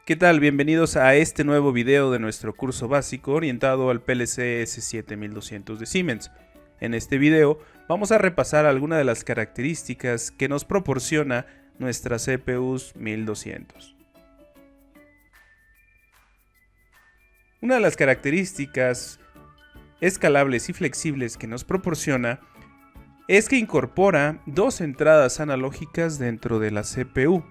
¿Qué tal? Bienvenidos a este nuevo video de nuestro curso básico orientado al PLC S7200 de Siemens. En este video vamos a repasar algunas de las características que nos proporciona nuestra CPUs 1200. Una de las características escalables y flexibles que nos proporciona es que incorpora dos entradas analógicas dentro de la CPU.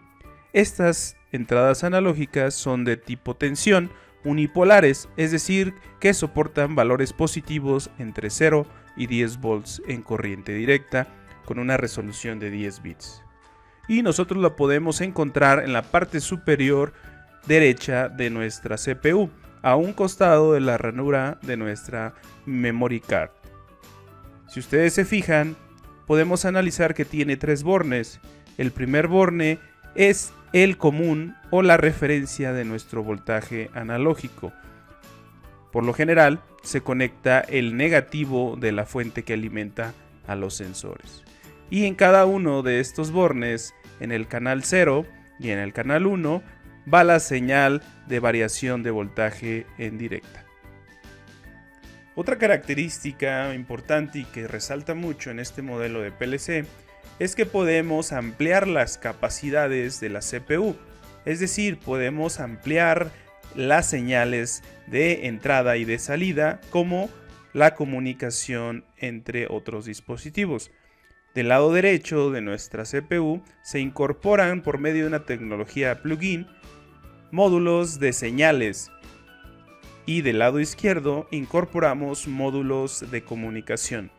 Estas entradas analógicas son de tipo tensión unipolares, es decir, que soportan valores positivos entre 0 y 10 volts en corriente directa con una resolución de 10 bits. Y nosotros la podemos encontrar en la parte superior derecha de nuestra CPU, a un costado de la ranura de nuestra memory card. Si ustedes se fijan, podemos analizar que tiene tres bornes. El primer borne es el común o la referencia de nuestro voltaje analógico. Por lo general, se conecta el negativo de la fuente que alimenta a los sensores. Y en cada uno de estos bornes, en el canal 0 y en el canal 1, va la señal de variación de voltaje en directa. Otra característica importante y que resalta mucho en este modelo de PLC es que podemos ampliar las capacidades de la CPU, es decir, podemos ampliar las señales de entrada y de salida como la comunicación entre otros dispositivos. Del lado derecho de nuestra CPU se incorporan por medio de una tecnología plugin módulos de señales y del lado izquierdo incorporamos módulos de comunicación.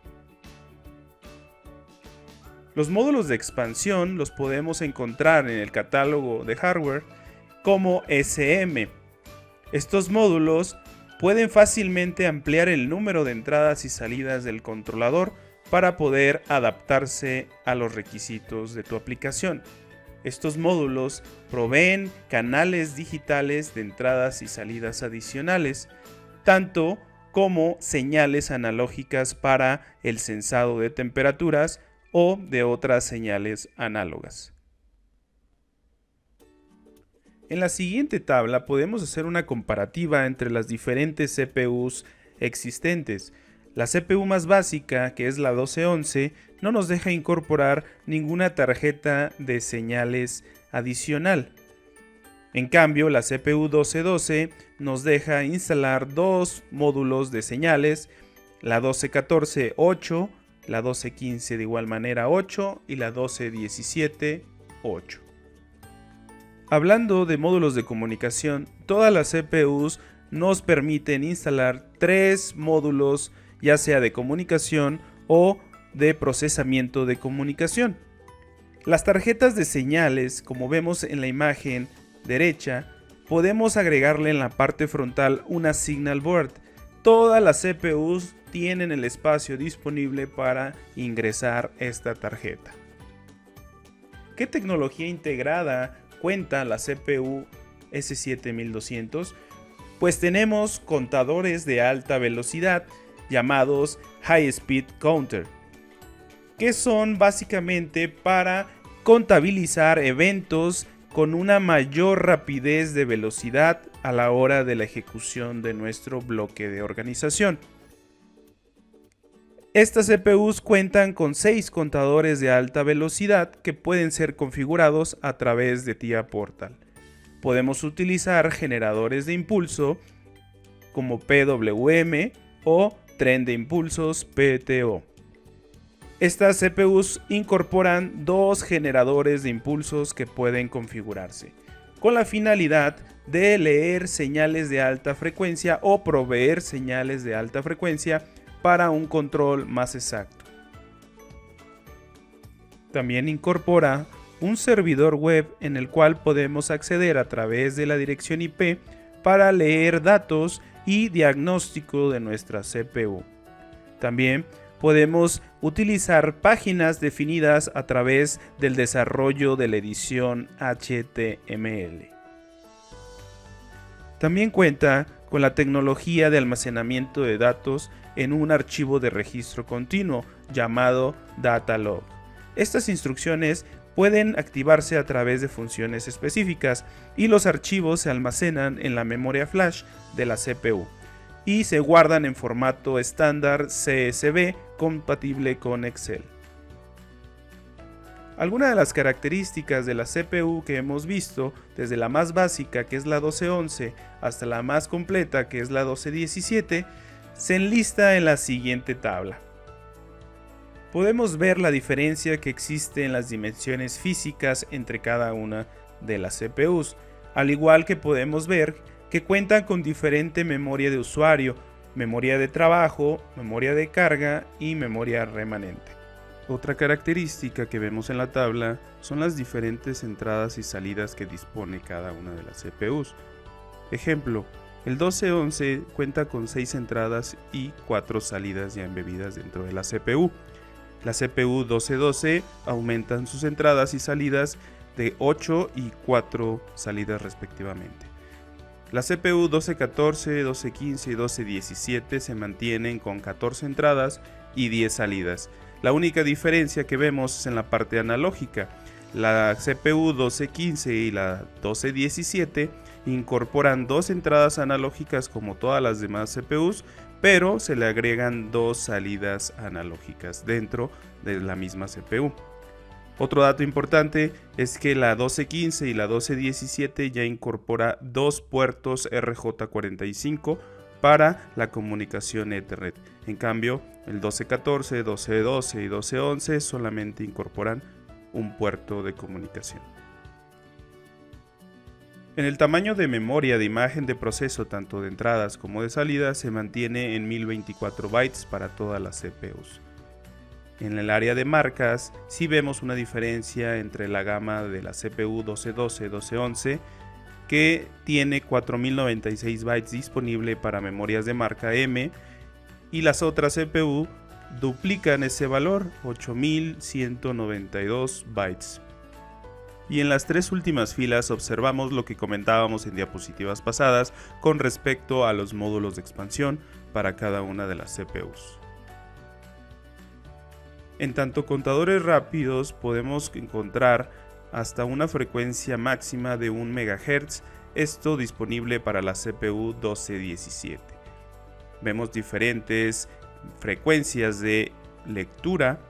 Los módulos de expansión los podemos encontrar en el catálogo de hardware como SM. Estos módulos pueden fácilmente ampliar el número de entradas y salidas del controlador para poder adaptarse a los requisitos de tu aplicación. Estos módulos proveen canales digitales de entradas y salidas adicionales, tanto como señales analógicas para el sensado de temperaturas o de otras señales análogas. En la siguiente tabla podemos hacer una comparativa entre las diferentes CPUs existentes. La CPU más básica, que es la 1211, no nos deja incorporar ninguna tarjeta de señales adicional. En cambio, la CPU 1212 nos deja instalar dos módulos de señales, la 1214 8, la 1215 de igual manera 8 y la 1217 8. Hablando de módulos de comunicación, todas las CPUs nos permiten instalar tres módulos, ya sea de comunicación o de procesamiento de comunicación. Las tarjetas de señales, como vemos en la imagen derecha, podemos agregarle en la parte frontal una signal board. Todas las CPUs tienen el espacio disponible para ingresar esta tarjeta. ¿Qué tecnología integrada cuenta la CPU S7200? Pues tenemos contadores de alta velocidad llamados High Speed Counter, que son básicamente para contabilizar eventos con una mayor rapidez de velocidad a la hora de la ejecución de nuestro bloque de organización. Estas CPUs cuentan con 6 contadores de alta velocidad que pueden ser configurados a través de TIA Portal. Podemos utilizar generadores de impulso como PWM o tren de impulsos PTO. Estas CPUs incorporan dos generadores de impulsos que pueden configurarse, con la finalidad de leer señales de alta frecuencia o proveer señales de alta frecuencia para un control más exacto. También incorpora un servidor web en el cual podemos acceder a través de la dirección IP para leer datos y diagnóstico de nuestra CPU. También podemos utilizar páginas definidas a través del desarrollo de la edición HTML. También cuenta con la tecnología de almacenamiento de datos en un archivo de registro continuo llamado Datalog. Estas instrucciones pueden activarse a través de funciones específicas y los archivos se almacenan en la memoria flash de la CPU y se guardan en formato estándar CSV compatible con Excel. Algunas de las características de la CPU que hemos visto, desde la más básica que es la 1211 hasta la más completa que es la 1217, se enlista en la siguiente tabla. Podemos ver la diferencia que existe en las dimensiones físicas entre cada una de las CPUs, al igual que podemos ver que cuentan con diferente memoria de usuario, memoria de trabajo, memoria de carga y memoria remanente. Otra característica que vemos en la tabla son las diferentes entradas y salidas que dispone cada una de las CPUs. Ejemplo, el 1211 cuenta con 6 entradas y 4 salidas ya embebidas dentro de la CPU. La CPU 1212 aumentan sus entradas y salidas de 8 y 4 salidas respectivamente. La CPU 1214, 1215 y 1217 se mantienen con 14 entradas y 10 salidas. La única diferencia que vemos es en la parte analógica. La CPU 1215 y la 1217 incorporan 2 entradas analógicas como todas las demás CPUs, pero se le agregan 2 salidas analógicas dentro de la misma CPU. Otro dato importante es que la 1215 y la 1217 ya incorpora 2 puertos RJ45 para la comunicación Ethernet. En cambio, el 1214, 1212 y 1211 solamente incorporan un puerto de comunicación. En el tamaño de memoria de imagen de proceso tanto de entradas como de salidas se mantiene en 1024 bytes para todas las CPUs. En el área de marcas sí vemos una diferencia entre la gama de la CPU 1212 y 1211 que tiene 4096 bytes disponible para memorias de marca M y las otras CPU duplican ese valor, 8192 bytes. Y en las 3 últimas filas observamos lo que comentábamos en diapositivas pasadas con respecto a los módulos de expansión para cada una de las CPUs. En tanto contadores rápidos podemos encontrar hasta una frecuencia máxima de 1 MHz, esto disponible para la CPU 1217. Vemos diferentes frecuencias de lectura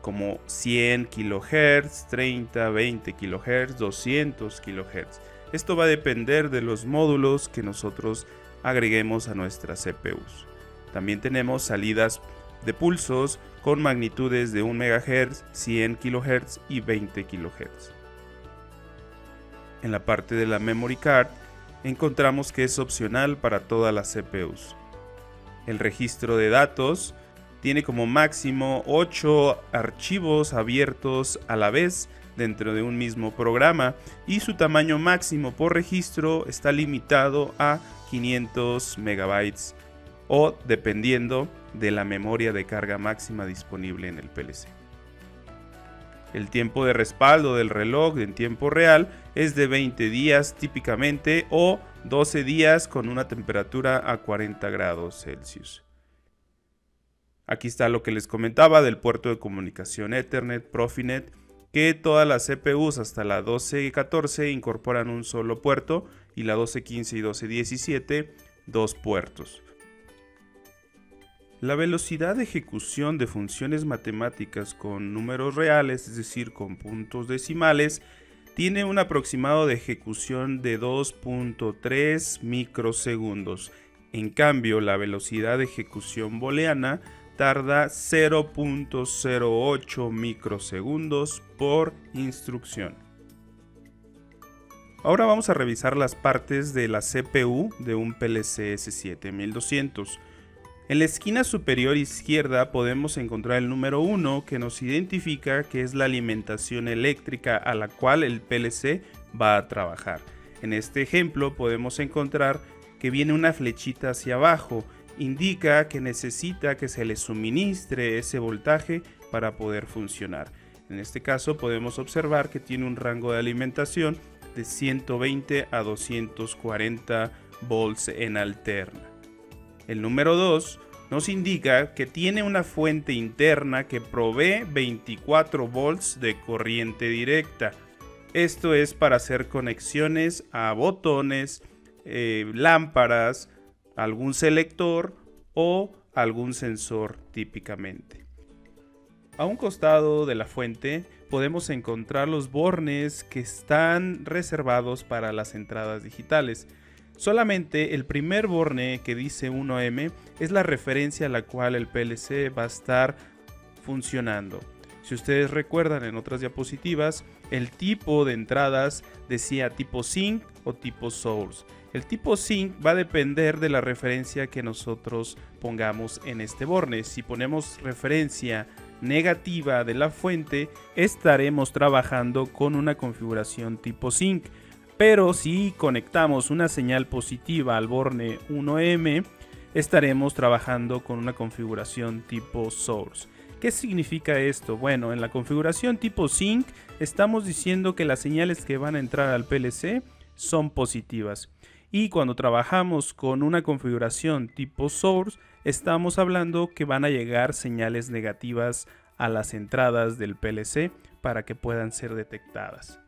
como 100 kHz, 30, 20 kHz, 200 kHz. Esto va a depender de los módulos que nosotros agreguemos a nuestras CPUs. También tenemos salidas de pulsos con magnitudes de 1 MHz, 100 kHz y 20 kHz. En la parte de la memory card encontramos que es opcional para todas las CPUs. El registro de datos tiene como máximo 8 archivos abiertos a la vez dentro de un mismo programa y su tamaño máximo por registro está limitado a 500 MB o dependiendo de la memoria de carga máxima disponible en el PLC. El tiempo de respaldo del reloj en tiempo real es de 20 días típicamente o 12 días con una temperatura a 40 grados Celsius. Aquí está lo que les comentaba del puerto de comunicación Ethernet, Profinet, que todas las CPUs hasta la 1214 incorporan un solo puerto y la 1215 y 1217 2 puertos. La velocidad de ejecución de funciones matemáticas con números reales, es decir, con puntos decimales, tiene un aproximado de ejecución de 2.3 microsegundos. En cambio, la velocidad de ejecución booleana tarda 0.08 microsegundos por instrucción. Ahora vamos a revisar las partes de la CPU de un PLC S7200. En la esquina superior izquierda podemos encontrar el número 1 que nos identifica que es la alimentación eléctrica a la cual el PLC va a trabajar. En este ejemplo podemos encontrar que viene una flechita hacia abajo, indica que necesita que se le suministre ese voltaje para poder funcionar. En este caso podemos observar que tiene un rango de alimentación de 120 a 240 volts en alterna. El número 2 nos indica que tiene una fuente interna que provee 24 volts de corriente directa. Esto es para hacer conexiones a botones, lámparas, algún selector o algún sensor típicamente. A un costado de la fuente podemos encontrar los bornes que están reservados para las entradas digitales. Solamente el primer borne que dice 1M es la referencia a la cual el PLC va a estar funcionando. Si ustedes recuerdan en otras diapositivas, el tipo de entradas decía tipo Sync o tipo Source. El tipo Sync va a depender de la referencia que nosotros pongamos en este borne. Si ponemos referencia negativa de la fuente, estaremos trabajando con una configuración tipo Sync. Pero si conectamos una señal positiva al borne 1M, estaremos trabajando con una configuración tipo Source. ¿Qué significa esto? Bueno, en la configuración tipo Sync estamos diciendo que las señales que van a entrar al PLC son positivas. Y cuando trabajamos con una configuración tipo Source, estamos hablando que van a llegar señales negativas a las entradas del PLC para que puedan ser detectadas.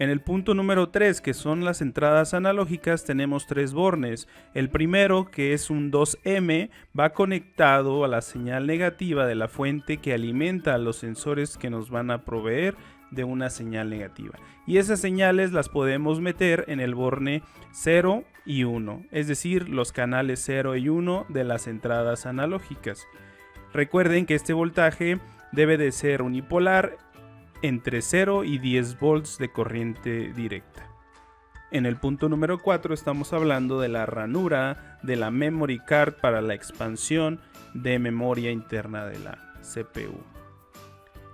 En el punto número 3, que son las entradas analógicas, tenemos 3 bornes. El primero, que es un 2M, va conectado a la señal negativa de la fuente que alimenta a los sensores que nos van a proveer de una señal negativa. Y esas señales las podemos meter en el borne 0 y 1, es decir, los canales 0 y 1 de las entradas analógicas. Recuerden que este voltaje debe de ser unipolar entre 0 y 10 volts de corriente directa. En el punto número 4 estamos hablando de la ranura de la memory card para la expansión de memoria interna de la CPU.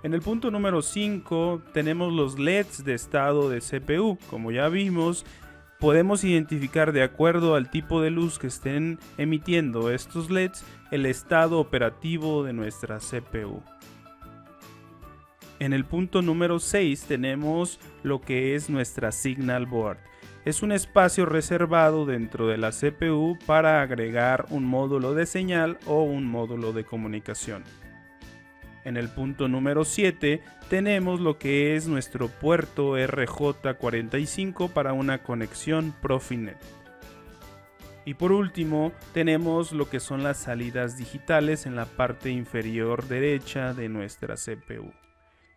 En el punto número 5 tenemos los LEDs de estado de CPU. Como ya vimos, podemos identificar de acuerdo al tipo de luz que estén emitiendo estos LEDs el estado operativo de nuestra CPU. En el punto número 6 tenemos lo que es nuestra Signal Board. Es un espacio reservado dentro de la CPU para agregar un módulo de señal o un módulo de comunicación. En el punto número 7 tenemos lo que es nuestro puerto RJ45 para una conexión Profinet. Y por último tenemos lo que son las salidas digitales en la parte inferior derecha de nuestra CPU.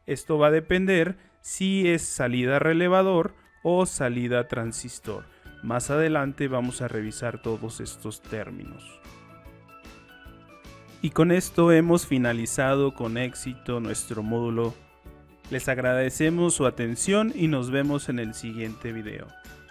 Esto va a depender si es salida relevador o salida transistor. Más adelante vamos a revisar todos estos términos. Y con esto hemos finalizado con éxito nuestro módulo. Les agradecemos su atención y nos vemos en el siguiente video.